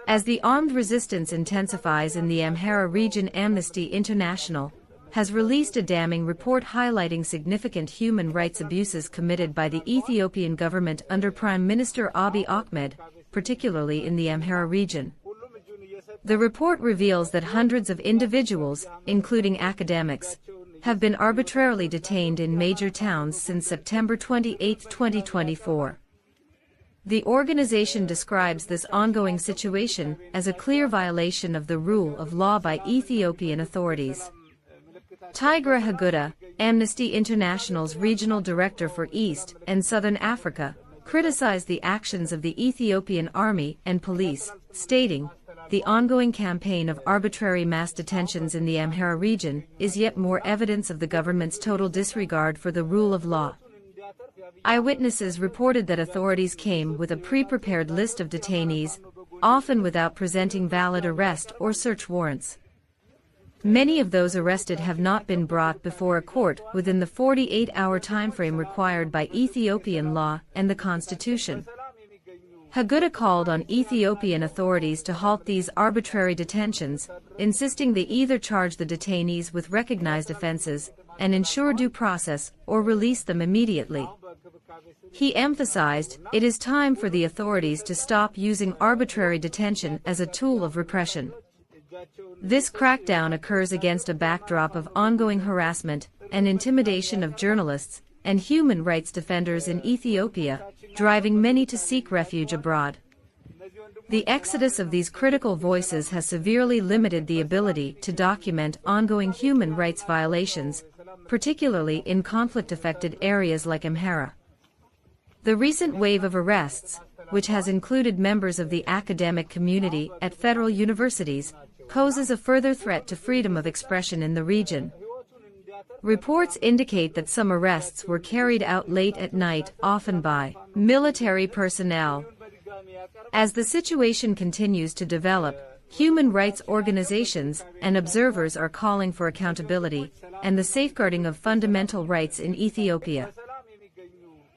As the armed resistance intensifies in the Amhara region, Amnesty International has released a damning report highlighting significant human rights abuses committed by the Ethiopian government under Prime Minister Abiy Ahmed, particularly in the Amhara region. The report reveals that hundreds of individuals, including academics, have been arbitrarily detained in major towns since September 28, 2024. The organization describes this ongoing situation as a clear violation of the rule of law by Ethiopian authorities. Tigere Chagutah, Amnesty International's regional director for East and Southern Africa, criticized the actions of the Ethiopian army and police, stating, "The ongoing campaign of arbitrary mass detentions in the Amhara region is yet more evidence of the government's total disregard for the rule of law." Eyewitnesses reported that authorities came with a pre-prepared list of detainees, often without presenting valid arrest or search warrants. Many of those arrested have not been brought before a court within the 48-hour timeframe required by Ethiopian law and the Constitution. Chagutah called on Ethiopian authorities to halt these arbitrary detentions, insisting they either charge the detainees with recognized offenses and ensure due process or release them immediately. He emphasized, "It is time for the authorities to stop using arbitrary detention as a tool of repression." This crackdown occurs against a backdrop of ongoing harassment and intimidation of journalists and human rights defenders in Ethiopia, driving many to seek refuge abroad. The exodus of these critical voices has severely limited the ability to document ongoing human rights violations, particularly in conflict-affected areas like Amhara. The recent wave of arrests, which has included members of the academic community at federal universities, poses a further threat to freedom of expression in the region. Reports indicate that some arrests were carried out late at night, often by military personnel. As the situation continues to develop, human rights organizations and observers are calling for accountability and the safeguarding of fundamental rights in Ethiopia.